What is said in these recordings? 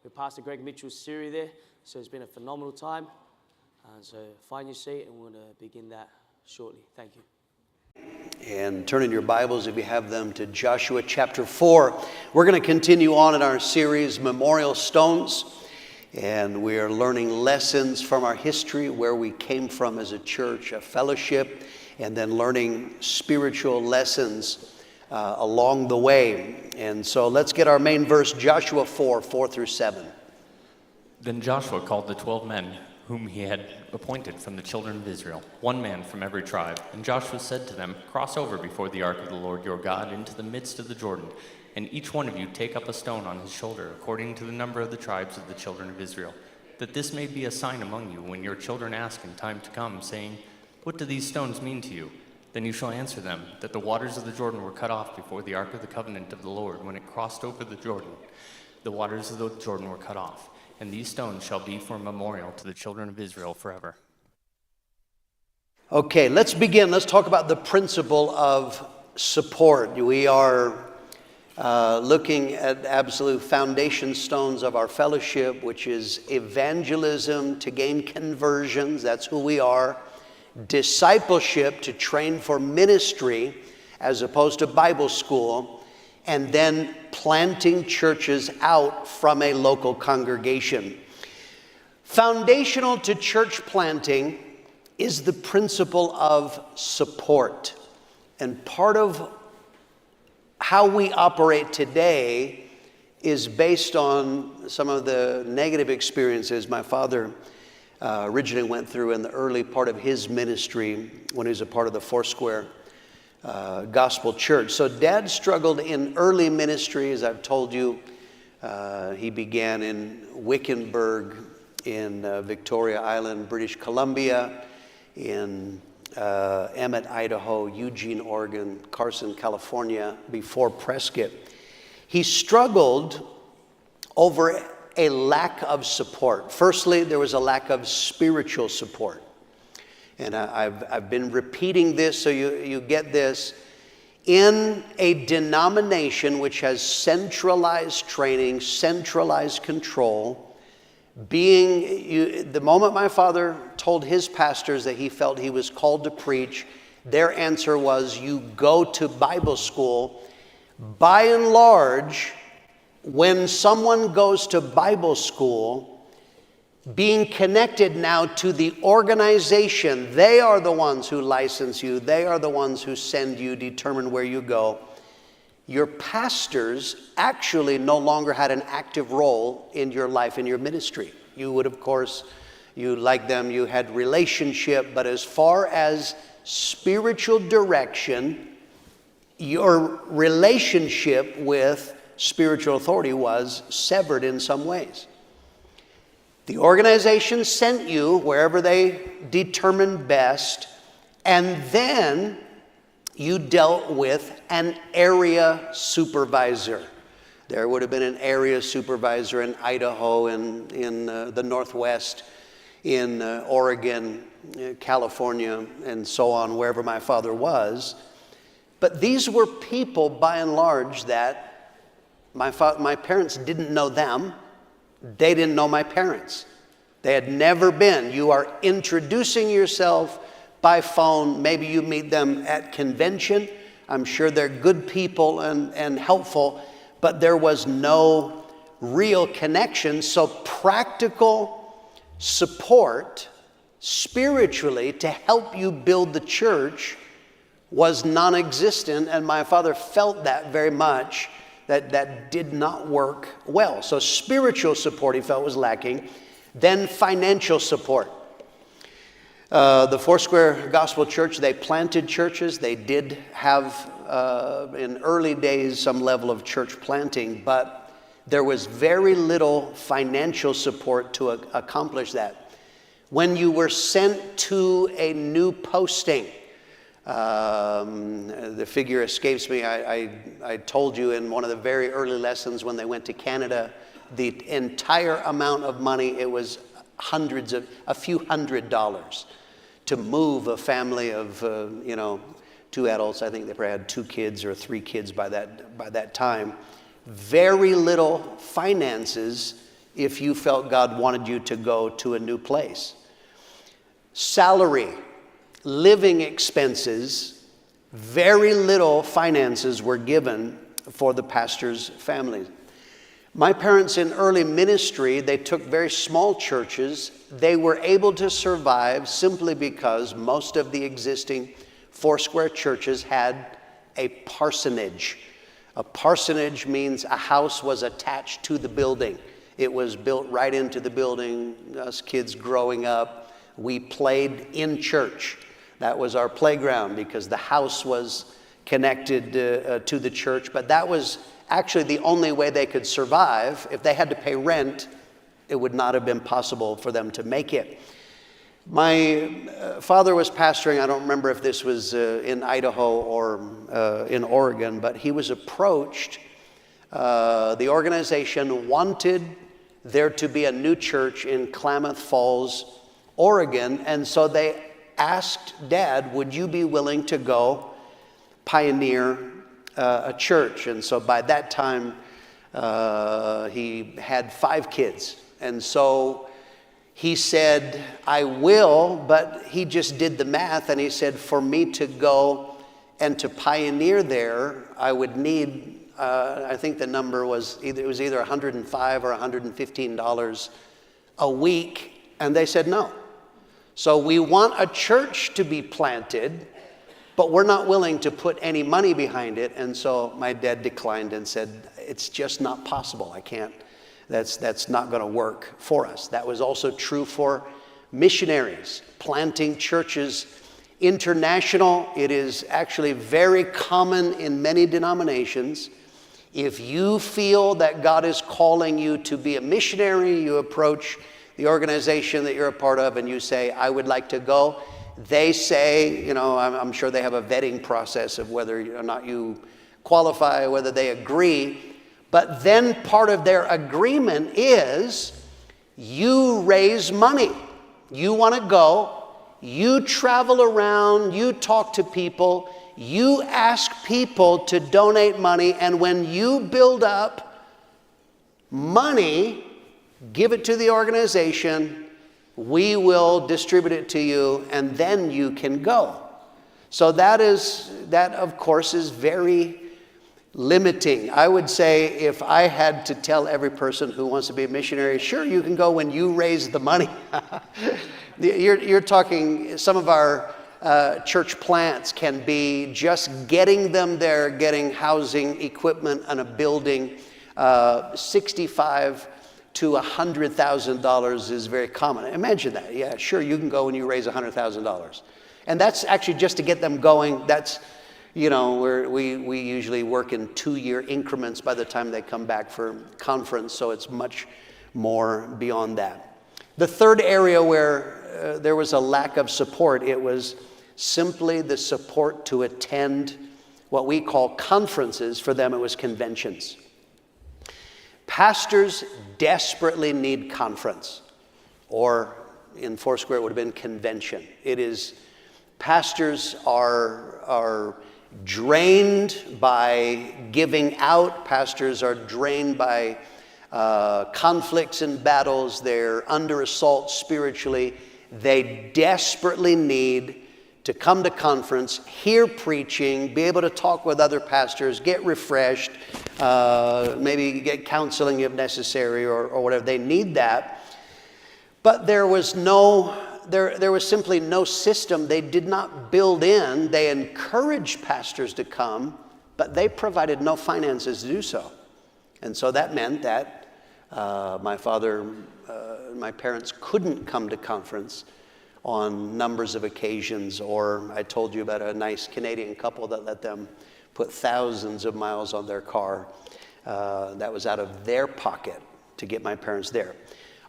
With Pastor Greg Mitchell's series there. So it's been a phenomenal time. So find your seat and we're going to begin that shortly. Thank you. And turn in your Bibles, if you have them, to Joshua chapter 4. We're going to continue on in our series, Memorial Stones. And we are learning lessons from our history, where we came from as a church, a fellowship, and then learning spiritual lessons along the way. And so let's get our main verse, Joshua 4:4-7. Then Joshua called the 12 men whom he had appointed from the children of Israel, one man from every tribe. And Joshua said to them, "Cross over before the ark of the Lord your God into the midst of the Jordan, and each one of you take up a stone on his shoulder, according to the number of the tribes of the children of Israel, that this may be a sign among you when your children ask in time to come, saying, 'What do these stones mean to you?' Then you shall answer them, that the waters of the Jordan were cut off before the ark of the covenant of the Lord when it crossed over the Jordan. The waters of the Jordan were cut off, and these stones shall be for a memorial to the children of Israel forever." Okay, let's begin. Let's talk about the principle of support. We are looking at absolute foundation stones of our fellowship, which is evangelism to gain conversions. That's who we are. Discipleship to train for ministry as opposed to Bible school, and then planting churches out from a local congregation. Foundational to church planting is the principle of support. And part of how we operate today is based on some of the negative experiences my father originally went through in the early part of his ministry when he was a part of the Foursquare Gospel Church. So Dad struggled in early ministry, as I've told you. He began in Wickenburg in Victoria Island, British Columbia, in Emmett, Idaho, Eugene, Oregon, Carson, California, before Prescott. He struggled over a lack of support. Firstly, there was a lack of spiritual support. And I've been repeating this so you get this. In a denomination which has centralized training, centralized control, the moment my father told his pastors that he felt he was called to preach, their answer was, "You go to Bible school." By and large, when someone goes to Bible school, being connected now to the organization, they are the ones who license you, they are the ones who send you, determine where you go. Your pastors actually no longer had an active role in your life, in your ministry. You would, of course, you liked them, you had relationship, but as far as spiritual direction, your relationship with spiritual authority was severed in some ways. The organization sent you wherever they determined best, and then you dealt with an area supervisor. There would have been an area supervisor in Idaho, in the Northwest, in Oregon, California, and so on, wherever my father was. But these were people, by and large, that my parents didn't know them. They didn't know my parents. They had never been. You are introducing yourself by phone. Maybe you meet them at convention. I'm sure they're good people and helpful, but there was no real connection. So practical support spiritually to help you build the church was non-existent, and my father felt that very much. That did not work well. So spiritual support he felt was lacking. Then financial support. The Foursquare Gospel Church, they planted churches. They did have, in early days, some level of church planting, but there was very little financial support to accomplish that. When you were sent to a new posting, the figure escapes me. I told you in one of the very early lessons when they went to Canada, the entire amount of money, it was a few $100s to move a family of, 2 adults. I think they probably had 2 kids or 3 kids by that time. Very little finances if you felt God wanted you to go to a new place. Salary, living expenses, very little finances were given for the pastor's family. My parents in early ministry, they took very small churches. They were able to survive simply because most of the existing Foursquare churches had a parsonage. A parsonage means a house was attached to the building. It was built right into the building. Us kids growing up, we played in church. That was our playground because the house was connected to the church. But that was actually the only way they could survive. If they had to pay rent, it would not have been possible for them to make it. My father was pastoring, I don't remember if this was in Idaho or in Oregon, but he was approached. The organization wanted there to be a new church in Klamath Falls, Oregon, and so they asked Dad, would you be willing to go pioneer a church? And so by that time, he had 5 kids. And so he said, I will, but he just did the math and he said, for me to go and to pioneer there, I would need, I think the number was either $105 or $115 a week. And they said no. So we want a church to be planted, but we're not willing to put any money behind it. And so my dad declined and said, it's just not possible. I can't. That's not going to work for us. That was also true for missionaries, planting churches international. It is actually very common in many denominations. If you feel that God is calling you to be a missionary, you approach the organization that you're a part of and you say, I would like to go. They say, I'm sure they have a vetting process of whether or not you qualify, whether they agree. But then part of their agreement is you raise money. You want to go, you travel around, you talk to people, you ask people to donate money, and when you build up money, give it to the organization, we will distribute it to you, and then you can go. So that of course is very limiting. I would say if I had to tell every person who wants to be a missionary, sure, you can go when you raise the money. You're talking, some of our church plants can be just getting them there, getting housing, equipment, and a building. $65,000 to $100,000 is very common. Imagine that. Yeah, sure, you can go when you raise $100,000. And that's actually just to get them going. That's, we usually work in 2-year increments by the time they come back for conference, so it's much more beyond that. The third area where there was a lack of support, it was simply the support to attend what we call conferences. For them, it was conventions. Pastors desperately need conference, or in Foursquare it would have been convention. It is, pastors are drained by giving out. Pastors are drained by conflicts and battles. They're under assault spiritually. They desperately need to come to conference, hear preaching, be able to talk with other pastors, get refreshed, maybe get counseling if necessary or whatever. They need that. But there was simply no system. They did not build in. They encouraged pastors to come, but they provided no finances to do so. And so that meant that my parents couldn't come to conference, on numbers of occasions. Or I told you about a nice Canadian couple that let them put thousands of miles on their car. That was out of their pocket to get my parents there.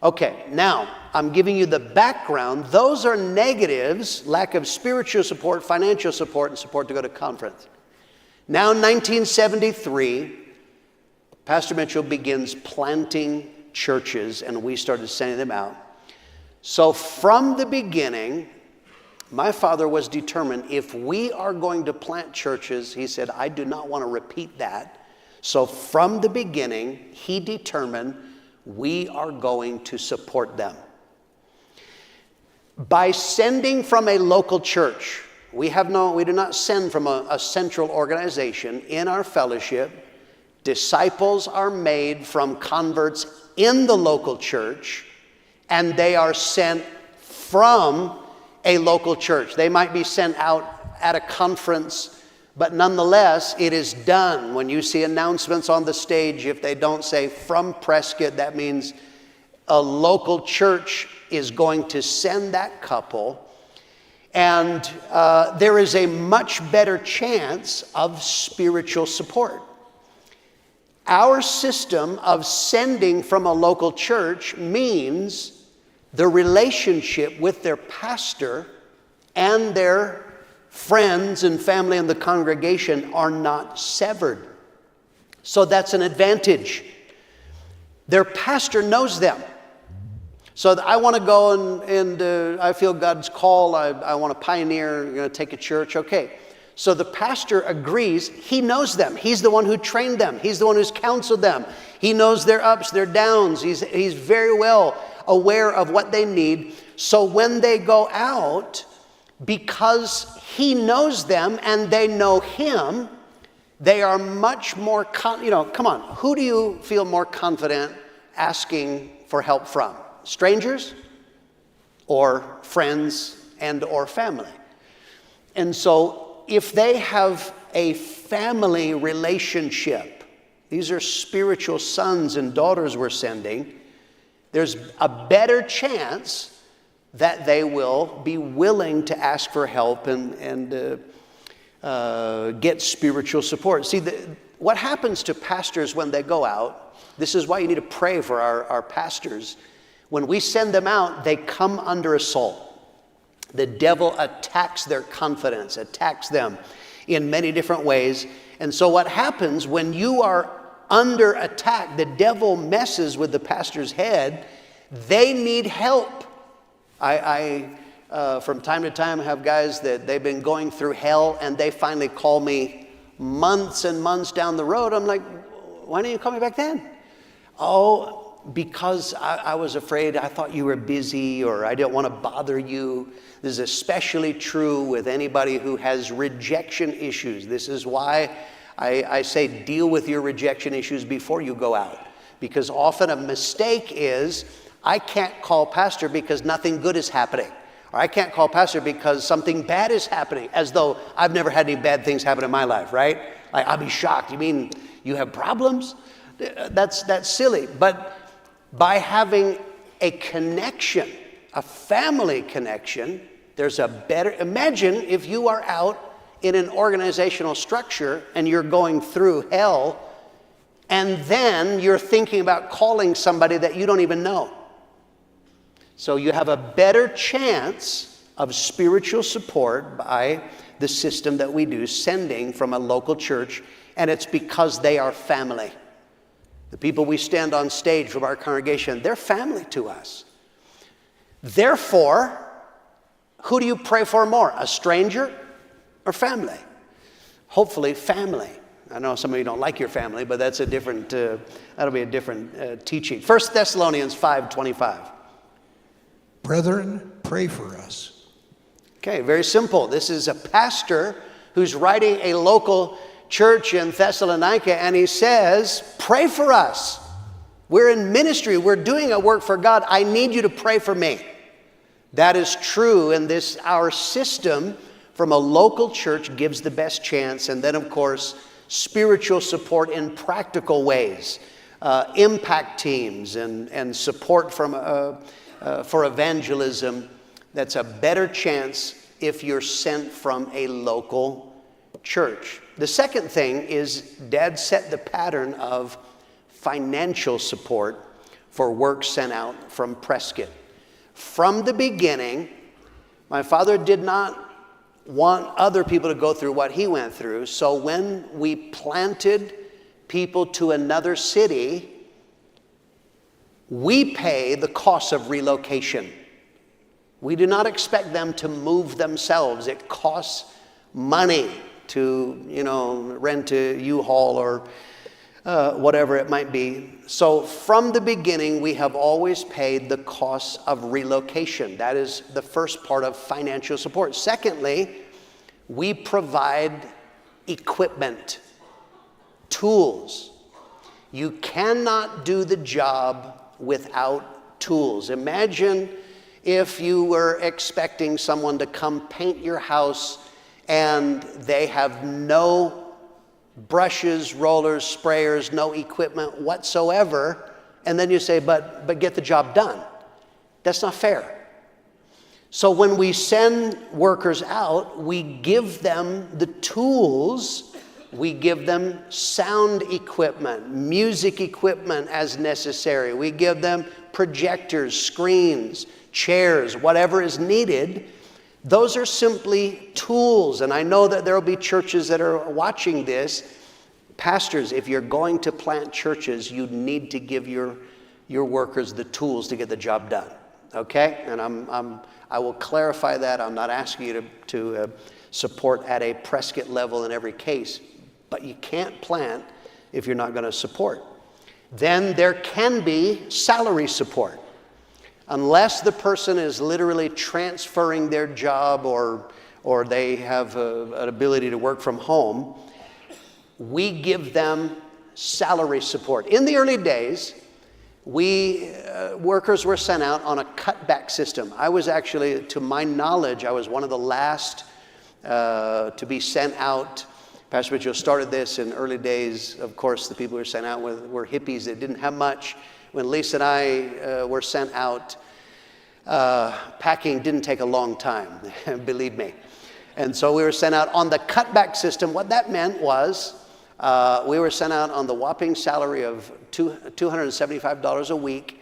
Okay, now I'm giving you the background. Those are negatives: lack of spiritual support, financial support, and support to go to conference. Now in 1973, Pastor Mitchell begins planting churches, and we started sending them out. So from the beginning, my father was determined, if we are going to plant churches, he said, I do not want to repeat that. So from the beginning, he determined we are going to support them. By sending from a local church, we do not send from a central organization. In our fellowship, disciples are made from converts in the local church, and they are sent from a local church. They might be sent out at a conference, but nonetheless, it is done. When you see announcements on the stage, if they don't say from Prescott, that means a local church is going to send that couple. And there is a much better chance of spiritual support. Our system of sending from a local church means the relationship with their pastor and their friends and family in the congregation are not severed. So that's an advantage. Their pastor knows them. So I want to go and I feel God's call. I want to pioneer, I'm going to take a church. Okay. So the pastor agrees. He knows them. He's the one who trained them. He's the one who's counseled them. He knows their ups, their downs. He's very well aware of what they need. So when they go out, because he knows them and they know him, they are much more, come on, who do you feel more confident asking for help from? Strangers or friends and or family? And so if they have a family relationship, these are spiritual sons and daughters we're sending, there's a better chance that they will be willing to ask for help and get spiritual support. See, what happens to pastors when they go out, this is why you need to pray for our pastors. When we send them out, they come under assault. The devil attacks their confidence, attacks them in many different ways. And so what happens when you are under attack, the devil messes with the pastor's head. They need help. I from time to time have guys that they've been going through hell, and they finally call me months and months down the road. I'm like, why didn't you call me back then? Oh, because I was afraid, I thought you were busy, or I didn't want to bother you. This is especially true with anybody who has rejection issues. This is why I say deal with your rejection issues before you go out. Because often a mistake is, I can't call pastor because nothing good is happening. Or I can't call pastor because something bad is happening, as though I've never had any bad things happen in my life, right? Like, I'll be shocked. You mean you have problems? That's silly. But by having a connection, a family connection, there's a better, imagine if you are out in an organizational structure and you're going through hell, and then you're thinking about calling somebody that you don't even know. So you have a better chance of spiritual support by the system that we do, sending from a local church, and it's because they are family. The people we stand on stage from our congregation, they're family to us. Therefore, who do you pray for more, a stranger or family? Hopefully family. I know some of you don't like your family, but that's a different, that'll be a different teaching. 1 Thessalonians 5:25. Brethren, pray for us. Okay, very simple. This is a pastor who's writing a local church in Thessalonica, and he says, pray for us. We're in ministry. We're doing a work for God. I need you to pray for me. That is true, and this, our system from a local church gives the best chance. And then, of course, spiritual support in practical ways, impact teams and support from for evangelism. that's a better chance if you're sent from a local church. The second thing is Dad set the pattern of financial support for work sent out from Prescott. From the beginning, my father did not want other people to go through what he went through. So when we planted people to another city, we pay the cost of relocation. We do not expect them to move themselves. It costs money to, rent a U-Haul or whatever it might be. So from the beginning, we have always paid the cost of relocation. That is the first part of financial support. Secondly, we provide equipment, tools. You cannot do the job without tools. Imagine if you were expecting someone to come paint your house and they have no brushes, rollers, sprayers, no equipment whatsoever, and then you say, but get the job done. That's not fair. So when we send workers out, we give them the tools, we give them sound equipment, music equipment as necessary. We give them projectors, screens, chairs, whatever is needed. Those are simply tools, and I know that there will be churches that are watching this. Pastors, if you're going to plant churches, you need to give your workers the tools to get the job done, okay? And I will clarify that. I'm not asking you to support at a Prescott level in every case, but you can't plant if you're not going to support. Then there can be salary support. Unless the person is literally transferring their job or they have an ability to work from home, we give them salary support. In the early days, workers were sent out on a cutback system. I was actually, to my knowledge, I was one of the last to be sent out. Pastor Mitchell started this in early days. Of course, the people who were sent out were hippies that didn't have much. When Lisa and I were sent out, packing didn't take a long time, believe me. And so we were sent out on the cutback system. What that meant was we were sent out on the whopping salary of $275 a week.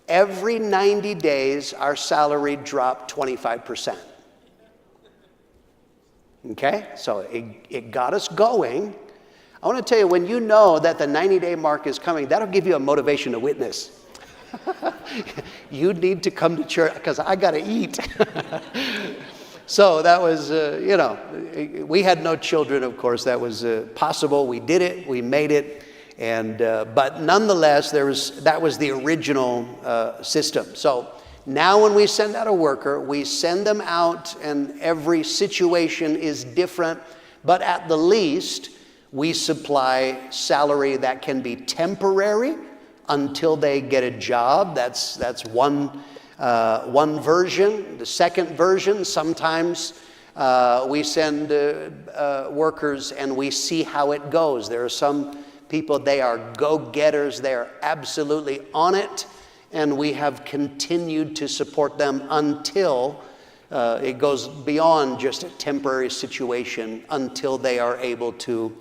Every 90 days, our salary dropped 25%. Okay? So it got us going. I want to tell you, when you know that the 90-day mark is coming, that'll give you a motivation to witness. You need to come to church because I got to eat. So that was, we had no children, of course. That was possible. We did it. We made it. And but nonetheless, that was the original system. So now when we send out a worker, we send them out, and every situation is different. But at the least, we supply salary that can be temporary until they get a job. That's one version. The second version, sometimes we send workers and we see how it goes. There are some people, they are go-getters. They are absolutely on it. And we have continued to support them until it goes beyond just a temporary situation, until they are able to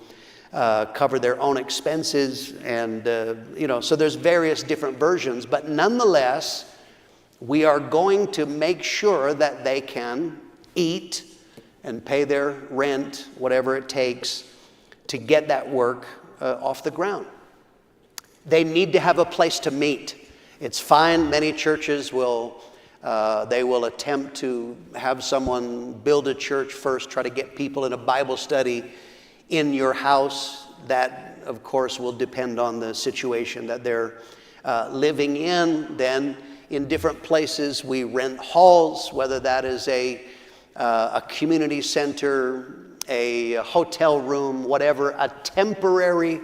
cover their own expenses. And, so there's various different versions. But nonetheless, we are going to make sure that they can eat and pay their rent, whatever it takes, to get that work off the ground. They need to have a place to meet. It's fine. Many churches will attempt to have someone build a church first, try to get people in a Bible study in your house. That, of course, will depend on the situation that they're living in. Then in different places, we rent halls, whether that is a community center, a hotel room, whatever, a temporary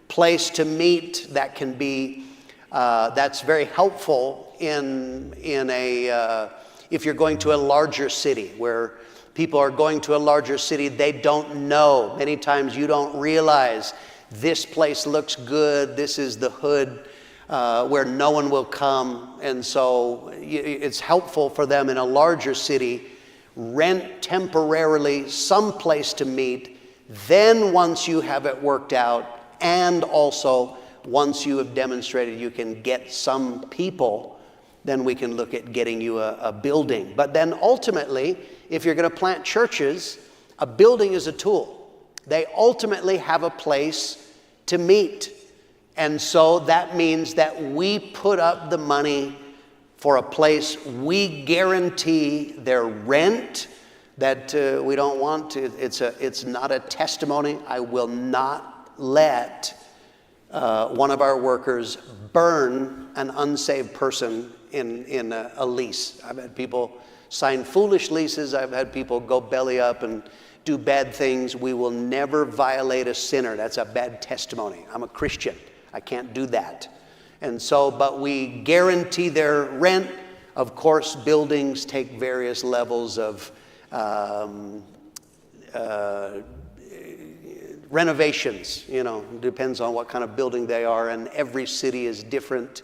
place to meet that can be, that's very helpful if you're going to a larger city, where people are going to a larger city, they don't know. Many times you don't realize this place looks good, this is the hood where no one will come. And so it's helpful for them in a larger city, rent temporarily some place to meet. Then once you have it worked out, and also once you have demonstrated you can get some people, then we can look at getting you a building. But then ultimately, if you're going to plant churches, a building is a tool. They ultimately have a place to meet. And so that means that we put up the money for a place. We guarantee their rent, that we don't want to. It's not a testimony. I will not let one of our workers burn an unsaved person in a lease. I've had people sign foolish leases. I've had people go belly up and do bad things. We will never violate a sinner. That's a bad testimony. I'm a Christian. I can't do that. And so, but we guarantee their rent. Of course, buildings take various levels of renovations, depends on what kind of building they are, and every city is different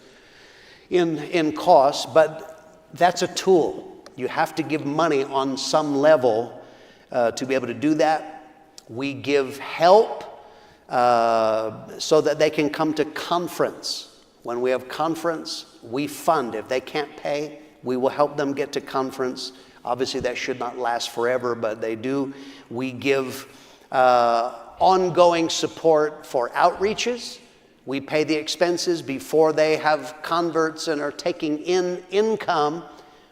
in cost, but that's a tool. You have to give money on some level to be able to do that. We give help so that they can come to conference. When we have conference, we fund. If they can't pay, we will help them get to conference. Obviously, that should not last forever, but they do. We give ongoing support for outreaches. We pay the expenses before they have converts and are taking in income.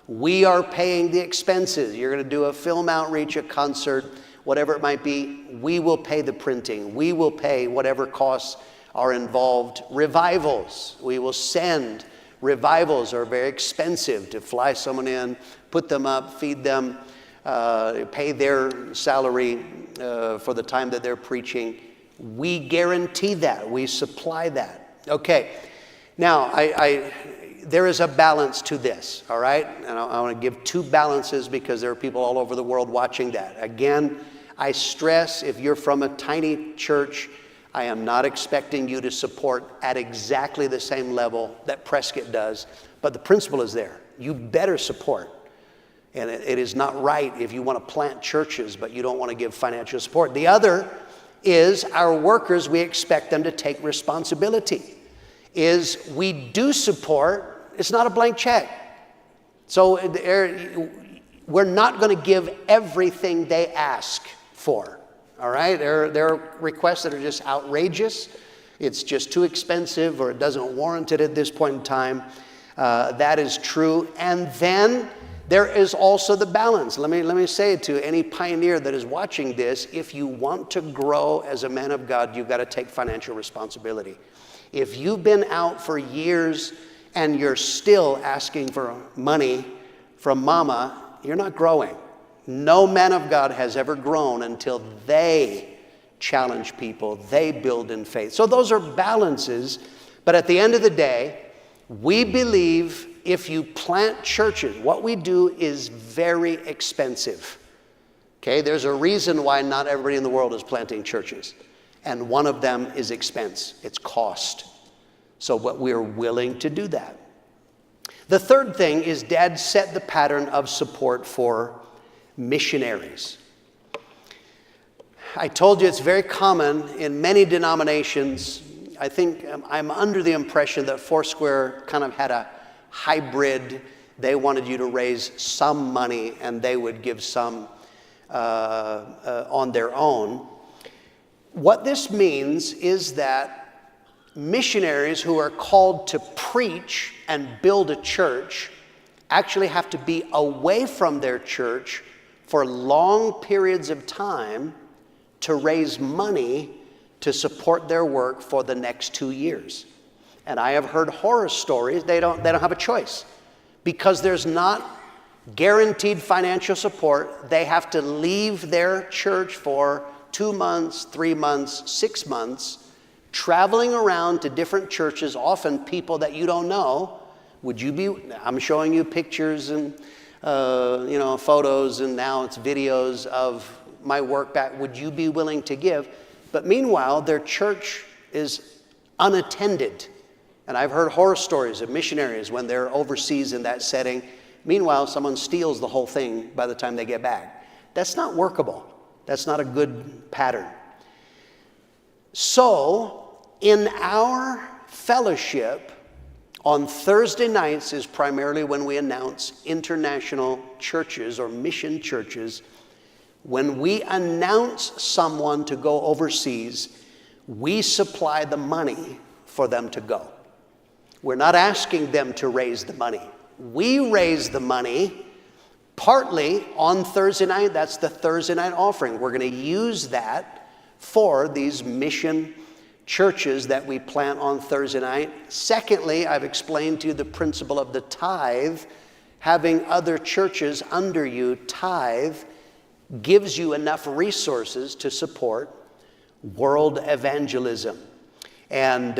We are paying the expenses. You're going to do a film outreach, a concert, whatever it might be. We will pay the printing. We will pay whatever costs are involved. Revivals. We will send. Revivals are very expensive to fly someone in, put them up, feed them, pay their salary for the time that they're preaching. We guarantee that. We supply that. Okay. Now, there is a balance to this, all right? And I want to give two balances because there are people all over the world watching that. Again, I stress, if you're from a tiny church, I am not expecting you to support at exactly the same level that Prescott does, but the principle is there. You better support. And it is not right if you want to plant churches, but you don't want to give financial support. The other is our workers, we expect them to take responsibility. Is we do support, it's not a blank check. So we're not going to give everything they ask for. All right? There are requests that are just outrageous. It's just too expensive or it doesn't warrant it at this point in time. That is true. And then there is also the balance. Let me say to any pioneer that is watching this, if you want to grow as a man of God, you've got to take financial responsibility. If you've been out for years and you're still asking for money from mama, you're not growing. No man of God has ever grown until they challenge people, they build in faith. So those are balances, but at the end of the day, we believe if you plant churches, what we do is very expensive. Okay, there's a reason why not everybody in the world is planting churches. And one of them is expense, it's cost. So but we're willing to do that. The third thing is Dad set the pattern of support for missionaries. I told you it's very common in many denominations. I think I'm under the impression that Foursquare kind of had a hybrid. They wanted you to raise some money and they would give some on their own. What this means is that missionaries who are called to preach and build a church actually have to be away from their church for long periods of time to raise money to support their work for the next 2 years. And I have heard horror stories. They don't have a choice because there's not guaranteed financial support. They have to leave their church for 2 months, 3 months, 6 months, traveling around to different churches, often people that you don't know. Would you be, I'm showing you pictures and photos, and now it's videos of my work back. Would you be willing to give? But meanwhile, their church is unattended. And I've heard horror stories of missionaries when they're overseas in that setting. Meanwhile, someone steals the whole thing by the time they get back. That's not workable. That's not a good pattern. So, in our fellowship, on Thursday nights is primarily when we announce international churches or mission churches. When we announce someone to go overseas, we supply the money for them to go. We're not asking them to raise the money. We raise the money partly on Thursday night. That's the Thursday night offering. We're going to use that for these mission churches that we plant on Thursday night. Secondly, I've explained to you the principle of the tithe. Having other churches under you tithe gives you enough resources to support world evangelism. And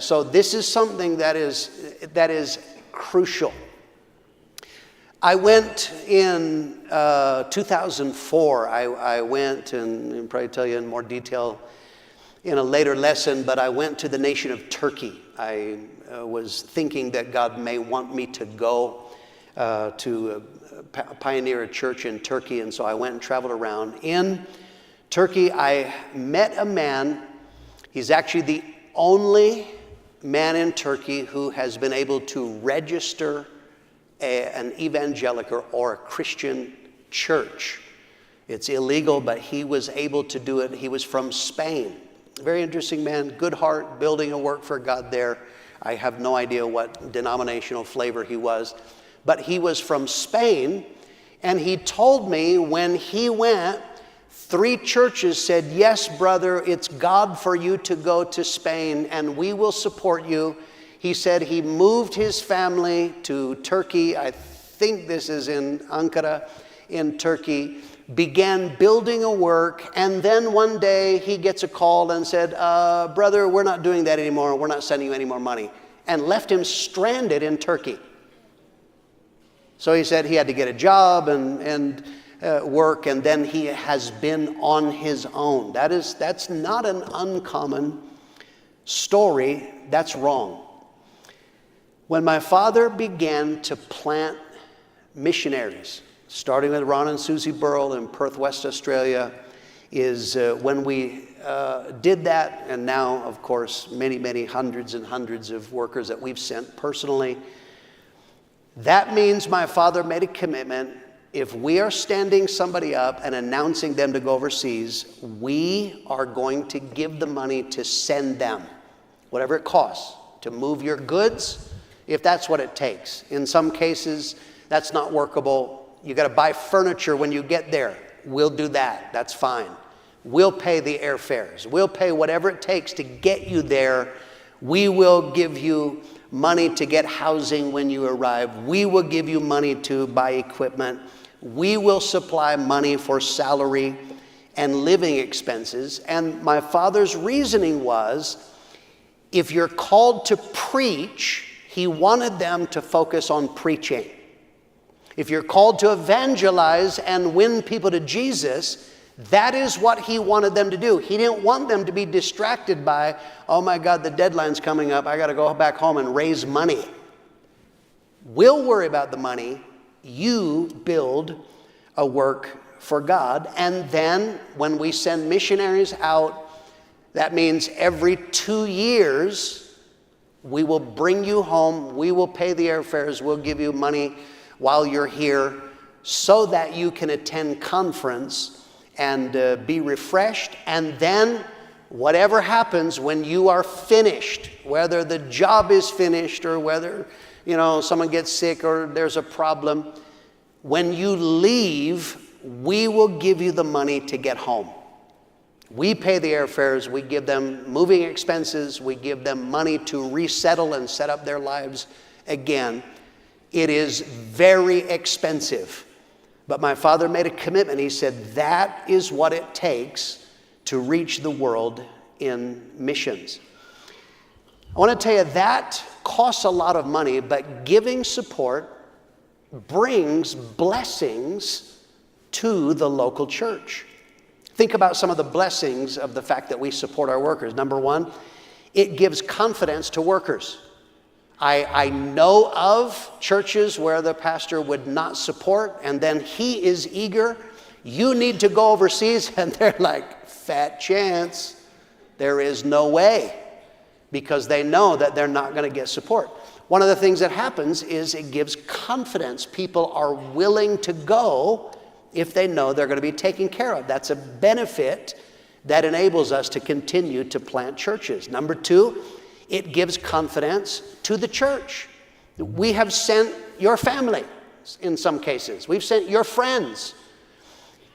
so this is something that is crucial. I went in 2004. I went, and I'll probably tell you in more detail in a later lesson, but I went to the nation of Turkey. I was thinking that God may want me to go to pioneer a church in Turkey, and so I went and traveled around. In Turkey, I met a man. He's actually the only man in Turkey who has been able to register an evangelical or a Christian church. It's illegal, but he was able to do it. He was from Spain. Very interesting man, good heart, building a work for God there. I have no idea what denominational flavor he was, but he was from Spain, and he told me when he went, 3 churches said, yes, brother, it's God for you to go to Spain, and we will support you. He said he moved his family to Turkey. I think this is in Ankara, in Turkey, began building a work, and then one day he gets a call and said, brother, we're not doing that anymore. We're not sending you any more money, and left him stranded in Turkey. So he said he had to get a job and work, and then he has been on his own. That's not an uncommon story. That's wrong. When my father began to plant missionaries, starting with Ron and Susie Burrell in Perth, West Australia, is when we did that, and now, of course, many, many hundreds and hundreds of workers that we've sent personally. That means my father made a commitment. If we are standing somebody up and announcing them to go overseas, we are going to give the money to send them, whatever it costs, to move your goods, if that's what it takes. In some cases, that's not workable. You got to buy furniture when you get there. We'll do that. That's fine. We'll pay the airfares. We'll pay whatever it takes to get you there. We will give you money to get housing when you arrive. We will give you money to buy equipment. We will supply money for salary and living expenses. And my father's reasoning was, if you're called to preach, he wanted them to focus on preaching. If you're called to evangelize and win people to Jesus, that is what he wanted them to do. He didn't want them to be distracted by, oh my God, the deadline's coming up. I got to go back home and raise money. We'll worry about the money. You build a work for God. And then when we send missionaries out, that means every 2 years, we will bring you home. We will pay the airfares. We'll give you money while you're here so that you can attend conference and be refreshed. And then whatever happens when you are finished, whether the job is finished or whether, someone gets sick or there's a problem, when you leave, we will give you the money to get home. We pay the airfares, we give them moving expenses, we give them money to resettle and set up their lives again. It is very expensive. But my father made a commitment. He said, that is what it takes to reach the world in missions. I want to tell you, that costs a lot of money, but giving support brings blessings to the local church. Think about some of the blessings of the fact that we support our workers. Number one, it gives confidence to workers. I know of churches where the pastor would not support, and then he is eager. You need to go overseas, and they're like, fat chance. There is no way, because they know that they're not going to get support. One of the things that happens is it gives confidence. People are willing to go if they know they're going to be taken care of. That's a benefit that enables us to continue to plant churches. Number two, it gives confidence to the church. We have sent your family in some cases. We've sent your friends.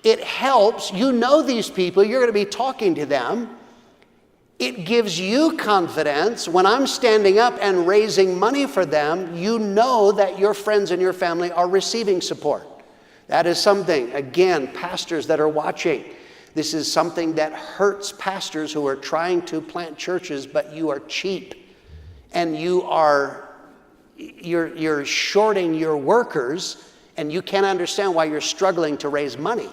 It helps. You know these people. You're going to be talking to them. It gives you confidence. When I'm standing up and raising money for them, you know that your friends and your family are receiving support. That is something, again, pastors that are watching, this is something that hurts pastors who are trying to plant churches, but you are cheap and you're shorting your workers, and you can't understand why you're struggling to raise money.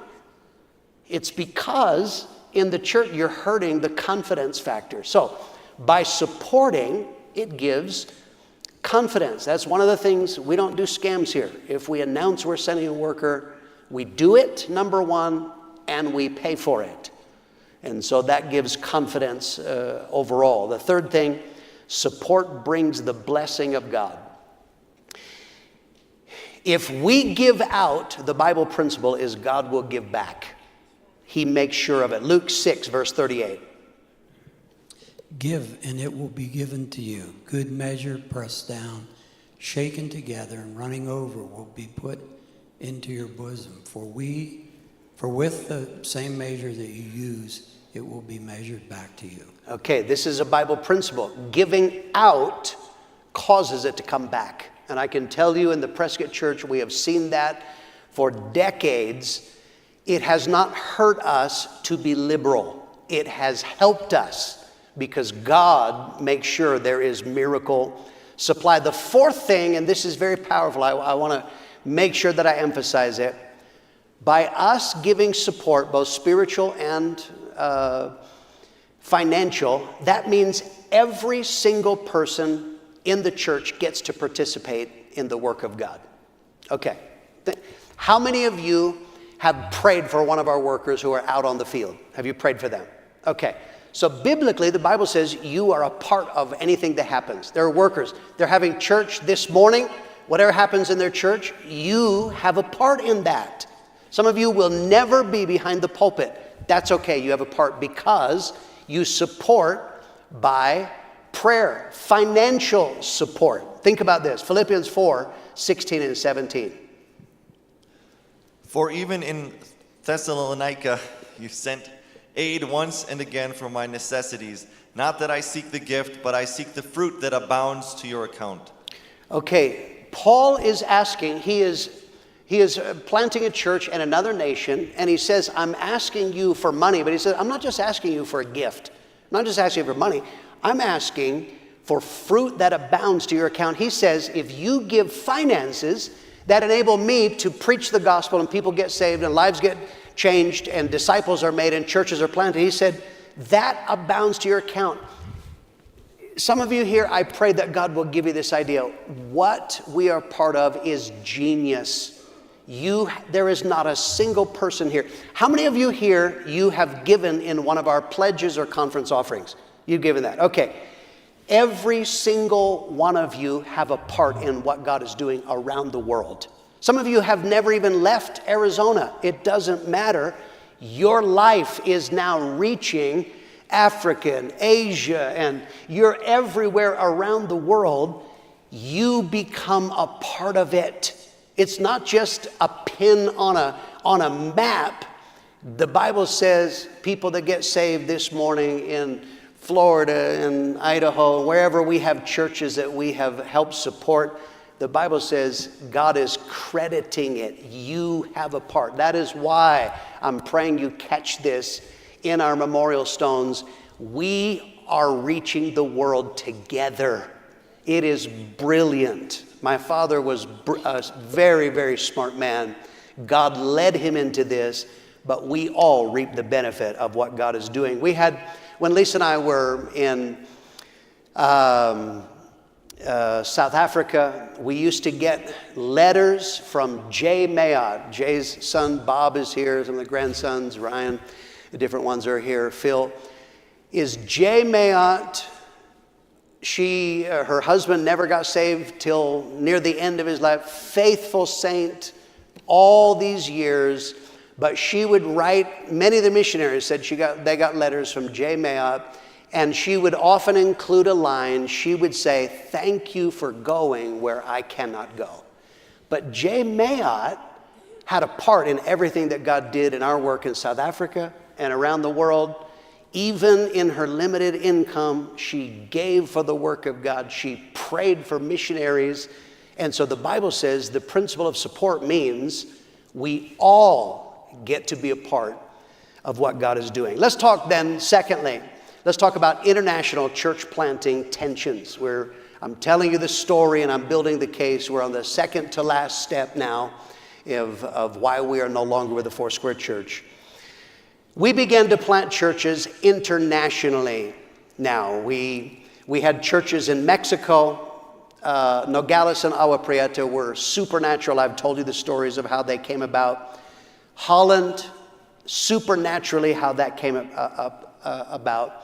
It's because in the church you're hurting the confidence factor. So by supporting, it gives confidence. That's one of the things. We don't do scams here. If we announce we're sending a worker, we do it, number one, and we pay for it. And so that gives confidence overall. The third thing, support brings the blessing of God. If we give out, the Bible principle is God will give back. He makes sure of it. Luke 6, verse 38. Give, and it will be given to you. Good measure, pressed down, shaken together, and running over will be put into your bosom. For with the same measure that you use, it will be measured back to you. Okay, this is a Bible principle. Giving out causes it to come back. And I can tell you in the Prescott Church, we have seen that for decades. It has not hurt us to be liberal. It has helped us because God makes sure there is miracle supply. The fourth thing, and this is very powerful, I want to make sure that I emphasize it. By us giving support, both spiritual and financial, that means every single person in the church gets to participate in the work of God. Okay. How many of you have prayed for one of our workers who are out on the field? Have you prayed for them? Okay. So biblically, the Bible says you are a part of anything that happens. They're workers. They're having church this morning. Whatever happens in their church, you have a part in that. Some of you will never be behind the pulpit. That's okay. You have a part because you support by prayer, financial support. Think about this. Philippians 4, 16 and 17. For even in Thessalonica you sent aid once and again for my necessities. Not that I seek the gift, but I seek the fruit that abounds to your account. Okay, Paul is asking, he is planting a church in another nation, and he says, I'm asking you for money, but he says, I'm not just asking you for a gift. I'm not just asking you for money. I'm asking for fruit that abounds to your account. He says, if you give finances that enable me to preach the gospel and people get saved and lives get changed and disciples are made and churches are planted, he said, that abounds to your account. Some of you here, I pray that God will give you this idea. What we are part of is genius. There is not a single person here. How many of you here, you have given in one of our pledges or conference offerings? You've given that. Okay. Every single one of you have a part in what God is doing around the world. Some of you have never even left Arizona. It doesn't matter. Your life is now reaching Africa and Asia, and you're everywhere around the world. You become a part of it. It's not just a pin on a map. The Bible says people that get saved this morning in Florida and Idaho, wherever we have churches that we have helped support, the Bible says God is crediting it. You have a part. That is why I'm praying you catch this in our memorial stones. We are reaching the world together. It is brilliant. My father was a very, very smart man. God led him into this, but we all reap the benefit of what God is doing. When Lisa and I were in South Africa, we used to get letters from Jay Mayotte. Jay's son Bob is here, some of the grandsons, Ryan, the different ones are here, Phil. Is Jay Mayotte, her husband never got saved till near the end of his life, faithful saint all these years, but she would write, many of the missionaries said they got letters from Jay Mayotte, and she would often include a line. She would say, "Thank you for going where I cannot go." But Jay Mayotte had a part in everything that God did in our work in South Africa and around the world. Even in her limited income, she gave for the work of God. She prayed for missionaries. And so the Bible says the principle of support means we all get to be a part of what God is doing. Let's talk then, secondly, let's talk about international church planting tensions. I'm telling you the story and I'm building the case. We're on the second to last step now of why we are no longer with the Foursquare Church. We began to plant churches internationally now. We had churches in Mexico. Nogales and Agua Prieta were supernatural. I've told you the stories of how they came about. Holland, supernaturally how that came about.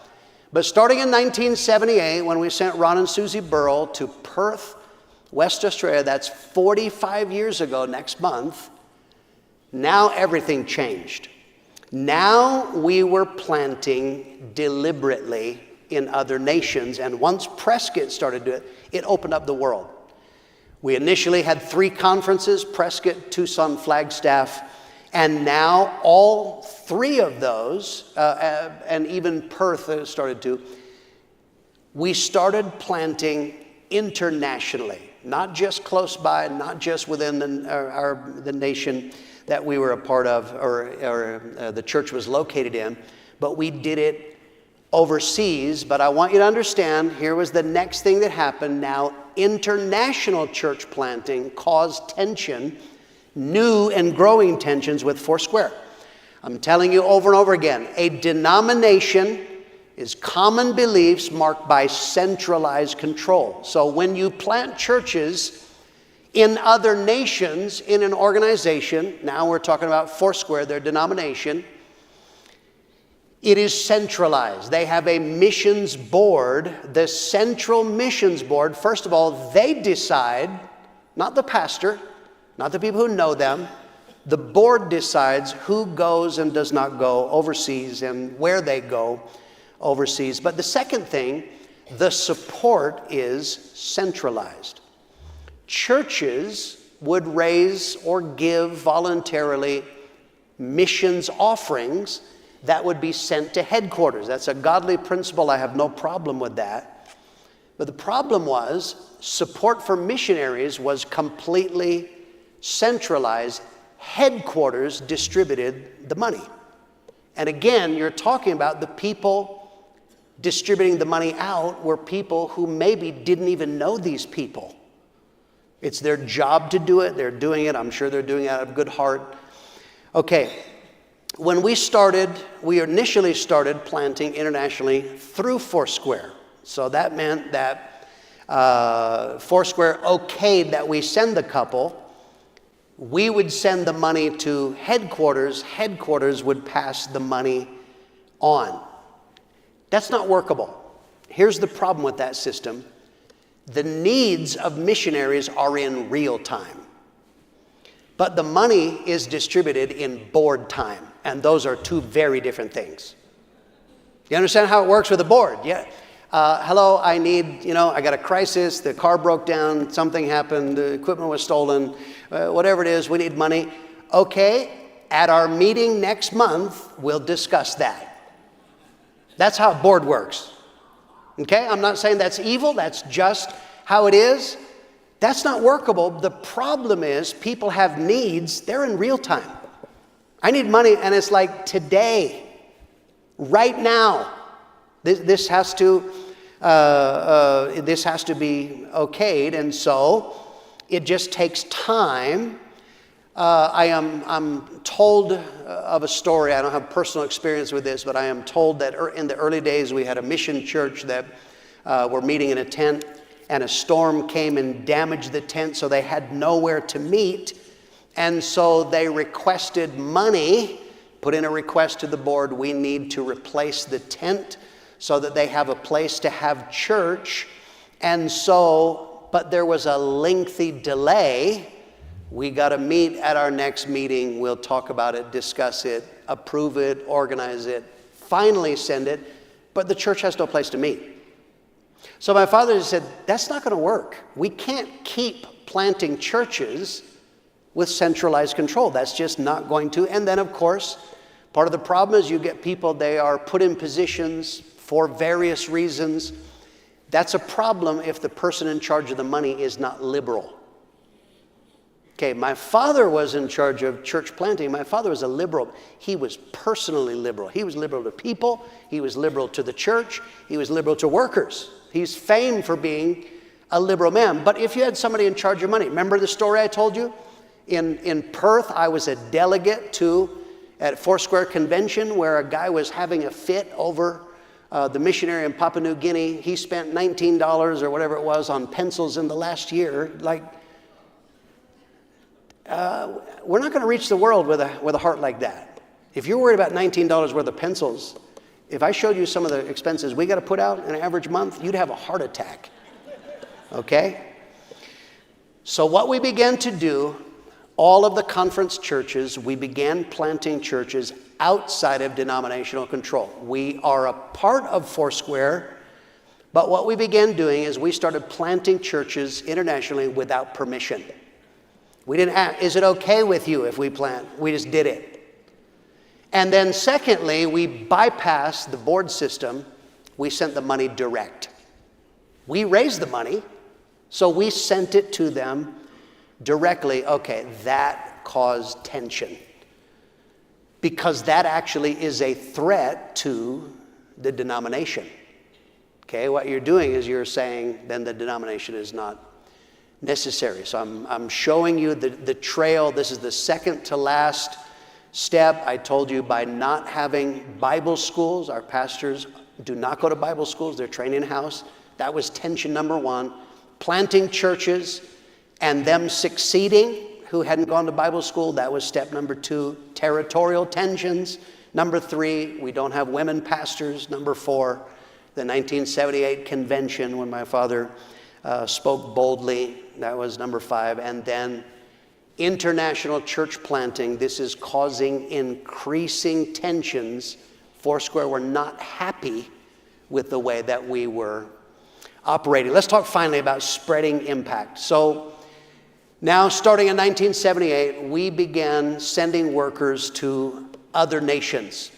But starting in 1978, when we sent Ron and Susie Burrell to Perth, West Australia, that's 45 years ago next month, now everything changed. Now we were planting deliberately in other nations, and once Prescott started doing it, it opened up the world. We initially had 3 conferences, Prescott, Tucson, Flagstaff, and now all 3 of those, and even Perth started to, we started planting internationally, not just close by, not just within the nation that we were a part of or the church was located in, but we did it overseas. But I want you to understand, here was the next thing that happened. Now, international church planting caused tension, new and growing tensions with Foursquare. I'm telling you over and over again, a denomination is common beliefs marked by centralized control. So when you plant churches in other nations, in an organization, now we're talking about Foursquare, their denomination, it is centralized. They have a missions board. The central missions board, first of all, they decide, not the pastor, not the people who know them, the board decides who goes and does not go overseas and where they go overseas. But the second thing, the support is centralized. Churches would raise or give voluntarily missions offerings that would be sent to headquarters. That's a godly principle. I have no problem with that. But the problem was support for missionaries was completely centralized. Headquarters distributed the money. And again, you're talking about the people distributing the money out were people who maybe didn't even know these people. It's their job to do it. They're doing it. I'm sure they're doing it out of good heart. Okay. When we initially started planting internationally through Foursquare. So that meant that Foursquare okayed that we send the couple. We would send the money to headquarters. Headquarters would pass the money on. That's not workable. Here's the problem with that system. The needs of missionaries are in real time. But the money is distributed in board time. And those are 2 very different things. You understand how it works with a board? Yeah. Hello, I got a crisis. The car broke down. Something happened. The equipment was stolen. Whatever it is, we need money. Okay, at our meeting next month, we'll discuss that. That's how a board works. Okay, I'm not saying that's evil. That's just how it is. That's not workable. The problem is people have needs. They're in real time. I need money, and it's like today, right now. This has to be okayed, and so it just takes time. I'm told of a story. I don't have personal experience with this, but I am told that in the early days we had a mission church that were meeting in a tent, and a storm came and damaged the tent, so they had nowhere to meet. And so they requested money, put in a request to the board, we need to replace the tent so that they have a place to have church. And so, but there was a lengthy delay. We got to meet at our next meeting. We'll talk about it, discuss it, approve it, organize it, finally send it. But the church has no place to meet. So my father said, that's not going to work. We can't keep planting churches with centralized control. That's just not going to. And then, of course, part of the problem is you get people, they are put in positions for various reasons. That's a problem if the person in charge of the money is not liberal. Okay, my father was in charge of church planting. My father was a liberal. He was personally liberal. He was liberal to people. He was liberal to the church. He was liberal to workers. He's famed for being a liberal man. But if you had somebody in charge of money, remember the story I told you? In Perth, I was a delegate at Foursquare Convention where a guy was having a fit over the missionary in Papua New Guinea. He spent $19 or whatever it was on pencils in the last year. We're not going to reach the world with a heart like that. If you're worried about $19 worth of pencils, if I showed you some of the expenses we got to put out in an average month, you'd have a heart attack. Okay? So what we began to do, all of the conference churches, we began planting churches outside of denominational control. We are a part of Foursquare, but what we began doing is we started planting churches internationally without permission. We didn't ask, is it okay with you if we plant? We just did it. And then secondly, we bypassed the board system. We sent the money direct. We raised the money, so we sent it to them directly. Okay, that caused tension because that actually is a threat to the denomination. Okay, what you're doing is you're saying then the denomination is not necessary. So I'm showing you the trail. This is the second to last step. I told you by not having Bible schools, our pastors do not go to Bible schools, they're trained in-house. That was tension number one. Planting churches and them succeeding who hadn't gone to Bible school, that was step number two. Territorial tensions. Number three, we don't have women pastors. Number four, the 1978 convention when my father spoke boldly. That was number five. And then international church planting. This is causing increasing tensions. Foursquare were not happy with the way that we were operating. Let's talk finally about spreading impact. So now, starting in 1978, we began sending workers to other nations.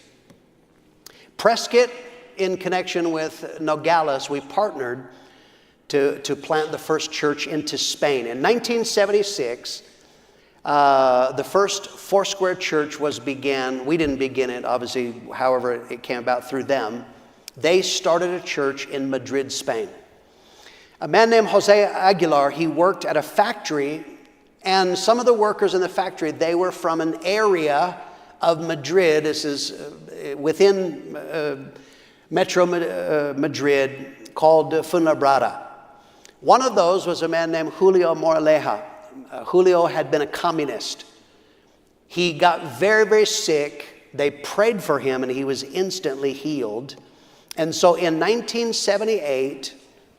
Prescott, in connection with Nogales, we partnered to plant the first church into Spain. In 1976, the first Foursquare church began. We didn't begin it, obviously, however it came about through them. They started a church in Madrid, Spain. A man named Jose Aguilar, he worked at a factory, and some of the workers in the factory, they were from an area of Madrid. This is within Metro Madrid called Fuenlabrada. One of those was a man named Julio Moraleja. Julio had been a communist. He got very, very sick. They prayed for him, and he was instantly healed. And so in 1978,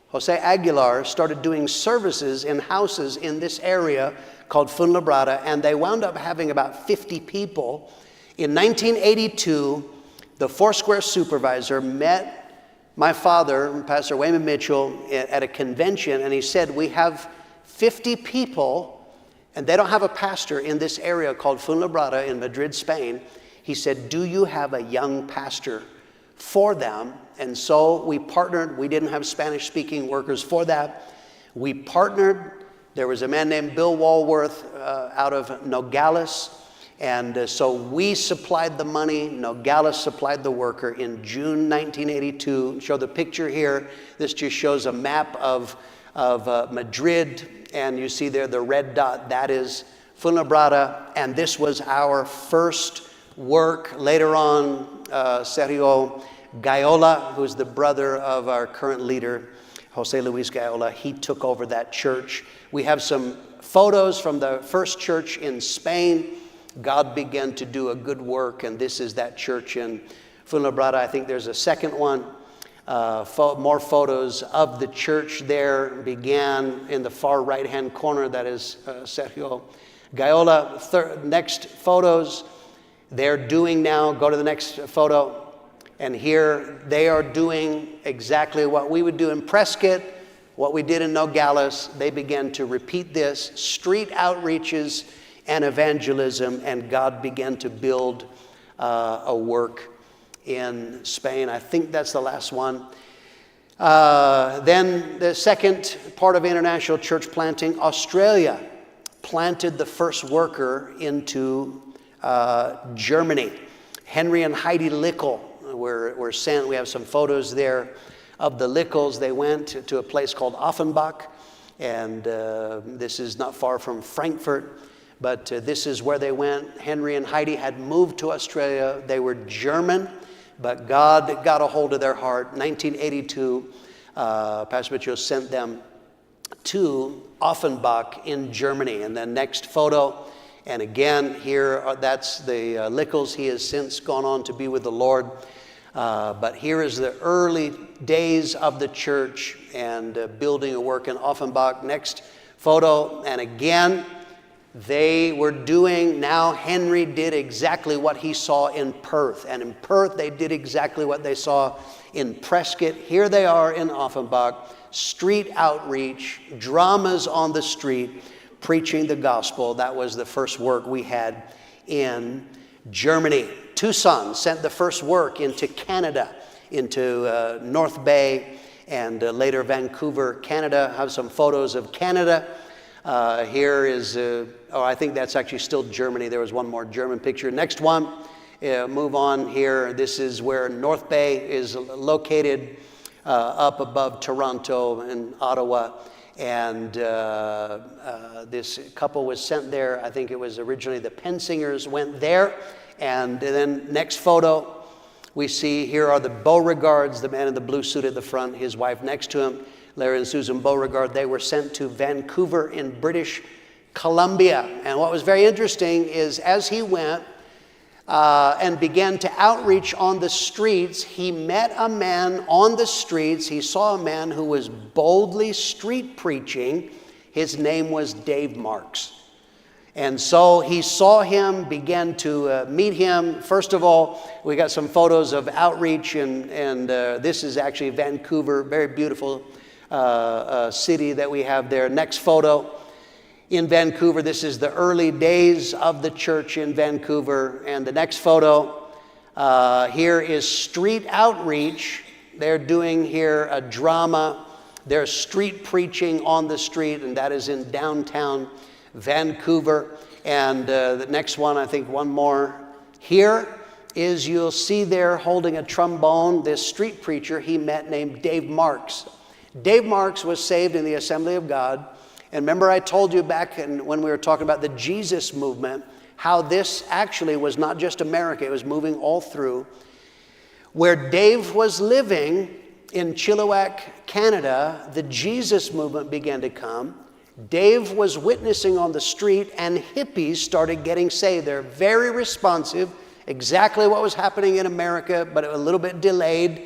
Jose Aguilar started doing services in houses in this area called Fuenlabrada, and they wound up having about 50 people. In 1982, the Foursquare supervisor met my father, Pastor Wayman Mitchell, at a convention, and he said, we have 50 people, and they don't have a pastor in this area called Fuenlabrada in Madrid, Spain. He said, do you have a young pastor for them? And so we partnered. We didn't have Spanish-speaking workers for that. We partnered. There was a man named Bill Walworth out of Nogales. And so we supplied the money. Nogales supplied the worker in June 1982. Show the picture here. This just shows a map of Madrid. And you see there the red dot. That is Fuenlabrada. And this was our first work. Later on, Sergio Gaiola, who's the brother of our current leader, Jose Luis Gaiola. He took over that church. We have some photos from the first church in Spain. God began to do a good work, and this is that church in Fuenlabrada. I think there's a second one. More photos of the church there began in the far right-hand corner. That is Sergio Gaiola. Next photos, they're doing now. Go to the next photo. And here they are doing exactly what we would do in Prescott, what we did in Nogales. They began to repeat this, street outreaches and evangelism, and God began to build a work in Spain. I think that's the last one. Then the second part of international church planting, Australia planted the first worker into Germany. Henry and Heidi Lickel were sent. We have some photos there of the Lickels. They went to a place called Offenbach, and this is not far from Frankfurt, but this is where they went. Henry and Heidi had moved to Australia. They were German, but God got a hold of their heart. 1982, Pastor Mitchell sent them to Offenbach in Germany. And the next photo, and again here, that's the Lickels. He has since gone on to be with the Lord. But here is the early days of the church and building a work in Offenbach. Next photo, and again, they were doing, now Henry did exactly what he saw in Perth. And in Perth, they did exactly what they saw in Prescott. Here they are in Offenbach, street outreach, dramas on the street, preaching the gospel. That was the first work we had in Germany. Tucson sent the first work into Canada, into North Bay, and later Vancouver, Canada. I have some photos of Canada. Here is, I think that's actually still Germany. There was one more German picture. Next one, move on here. This is where North Bay is located, up above Toronto and Ottawa. And this couple was sent there. I think it was originally the Pensingers went there. And then next photo, we see here are the Beauregards, the man in the blue suit at the front, his wife next to him, Larry and Susan Beauregard. They were sent to Vancouver in British Columbia. And what was very interesting is as he went and began to outreach on the streets, he met a man on the streets. He saw a man who was boldly street preaching. His name was Dave Marks. And so he saw him, began to meet him. First of all, we got some photos of outreach, and this is actually Vancouver, very beautiful city that we have there. Next photo in Vancouver. This is the early days of the church in Vancouver. And the next photo here is street outreach. They're doing here a drama. They're street preaching on the street, and that is in downtown Vancouver. And the next one, I think one more here is you'll see there holding a trombone, this street preacher he met named Dave Marks. Dave Marks was saved in the Assembly of God. And remember I told you back when we were talking about the Jesus movement, how this actually was not just America, it was moving all through. Where Dave was living in Chilliwack, Canada, the Jesus movement began to come. Dave was witnessing on the street, and hippies started getting saved. They're very responsive, exactly what was happening in America, but a little bit delayed.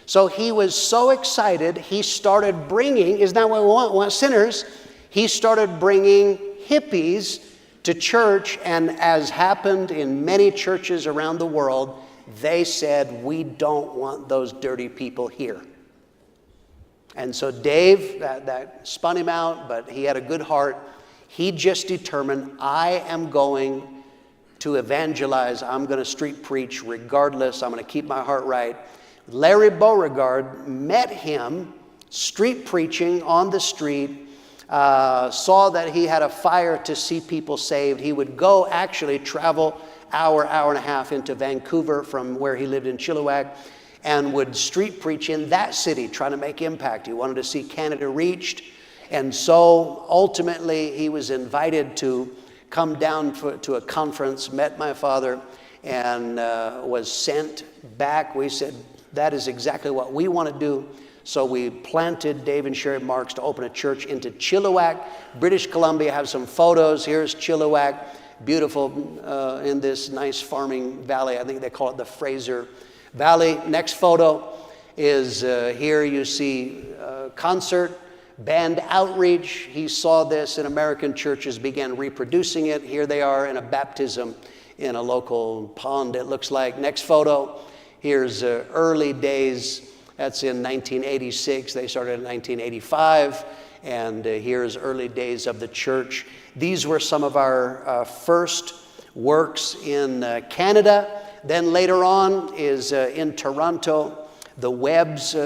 So he was so excited, he started bringing, isn't that what we want? We want sinners. He started bringing hippies to church, and as happened in many churches around the world, they said, we don't want those dirty people here. And so Dave, that spun him out, but he had a good heart. He just determined, I am going to evangelize. I'm going to street preach regardless. I'm going to keep my heart right. Larry Beauregard met him street preaching on the street, saw that he had a fire to see people saved. He would go actually travel hour and a half into Vancouver from where he lived in Chilliwack, and would street preach in that city, trying to make impact. He wanted to see Canada reached. And so ultimately he was invited to come down to a conference, met my father, and was sent back. We said, That is exactly what we want to do. So we planted Dave and Sherry Marks to open a church into Chilliwack, British Columbia. I have some photos. Here's Chilliwack, beautiful in this nice farming valley. I think they call it the Fraser Valley. Next photo is here you see concert, band outreach. He saw this in American churches, began reproducing it. Here they are in a baptism in a local pond, it looks like. Next photo, here's early days. That's in 1986. They started in 1985. And here's early days of the church. These were some of our first works in Canada. Then later on is in Toronto. The Webbs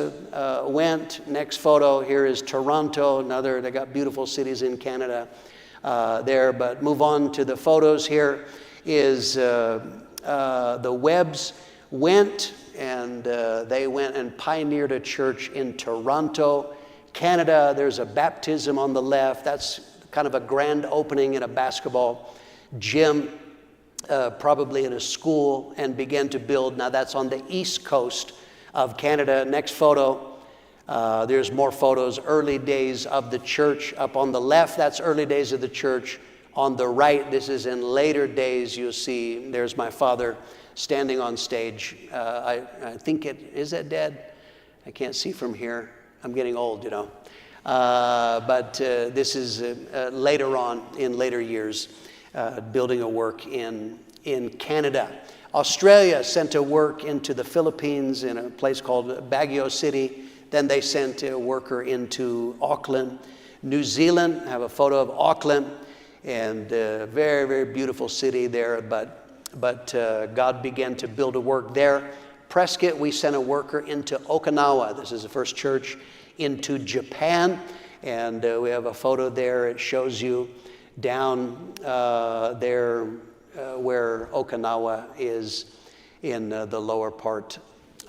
went. Next photo here is Toronto. They got beautiful cities in Canada there. But move on to the photos. Here is the Webbs went, and they went and pioneered a church in Toronto, Canada. There's a baptism on the left. That's kind of a grand opening in a basketball gym, probably in a school, and began to build. Now that's on the east coast of Canada. Next photo. There's more photos. Early days of the church up on the left. That's early days of the church. On the right, this is in later days. You'll see there's my father standing on stage. I think is that dead? I can't see from here. I'm getting old, you know. But this is later on, in later years, building a work in Canada. Australia sent a work into the Philippines in a place called Baguio City. Then they sent a worker into Auckland. New Zealand, I have a photo of Auckland, and very, very beautiful city there, but God began to build a work there. Prescott, we sent a worker into Okinawa. This is the first church into Japan, and we have a photo there. It shows you down there where Okinawa is in the lower part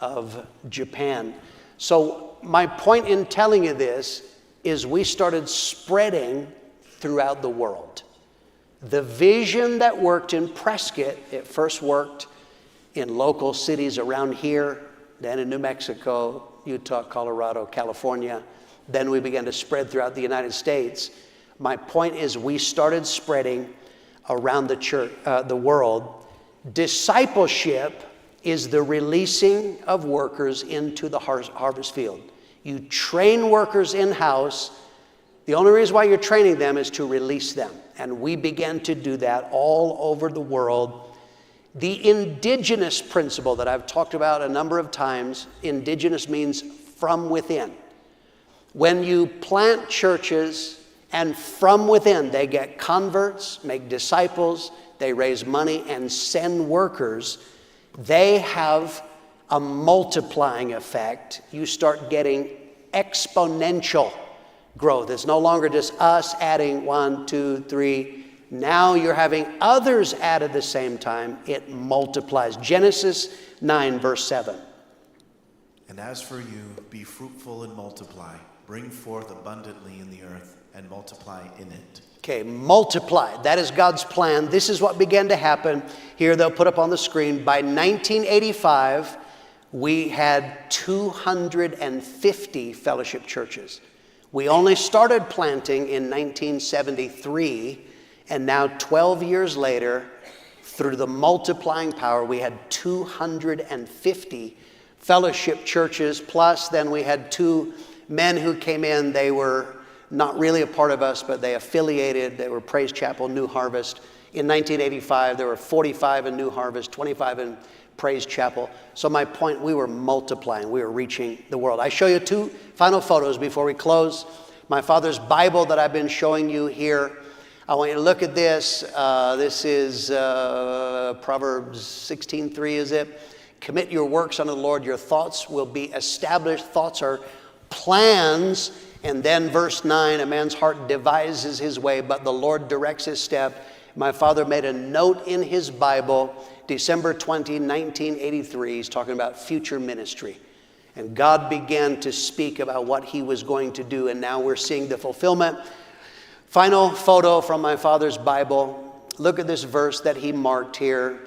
of Japan. So my point in telling you this is we started spreading throughout the world. The vision that worked in Prescott, it first worked in local cities around here, then in New Mexico, Utah, Colorado, California. Then we began to spread throughout the United States. My point is we started spreading around the church, the world. Discipleship is the releasing of workers into the harvest field. You train workers in-house. The only reason why you're training them is to release them. And we began to do that all over the world. The indigenous principle that I've talked about a number of times, indigenous means from within. When you plant churches and from within they get converts, make disciples, they raise money and send workers, they have a multiplying effect. You start getting exponential growth. It's no longer just us adding 1, 2, 3. Now you're having others add at the same time. It multiplies. Genesis 9, verse 7. And as for you, be fruitful and multiply. Bring forth abundantly in the earth and multiply in it. Okay, multiply. That is God's plan. This is what began to happen. Here they'll put up on the screen. By 1985, we had 250 fellowship churches. We only started planting in 1973, and now 12 years later, through the multiplying power, we had 250 fellowship churches, plus then we had 2 men who came in. They were not really a part of us, but they affiliated. They were Praise Chapel, New Harvest. In 1985, there were 45 in New Harvest, 25 in Praise Chapel. So my point, we were multiplying. We were reaching the world. I show you 2 final photos before we close. My father's Bible that I've been showing you here. I want you to look at this. This is Proverbs 16:3, is it? Commit your works unto the Lord. Your thoughts will be established. Thoughts are plans. And then verse 9, a man's heart devises his way, but the Lord directs his step. My father made a note in his Bible, December 20, 1983. He's talking about future ministry. And God began to speak about what he was going to do, and now we're seeing the fulfillment. Final photo from my father's Bible. Look at this verse that he marked here.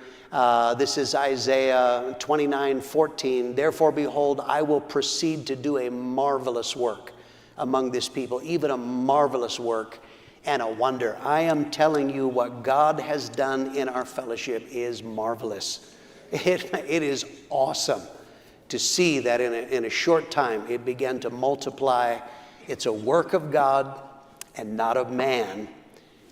This is Isaiah 29:14. Therefore, behold, I will proceed to do a marvelous work among this people, even a marvelous work and a wonder. I am telling you, what God has done in our fellowship is marvelous. It is awesome to see that in a short time it began to multiply. It's a work of God and not of man.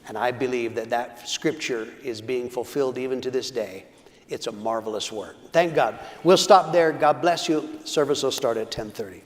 And I believe that that scripture is being fulfilled even to this day. It's a marvelous work. Thank God. We'll stop there. God bless you. Service will start at 10:30.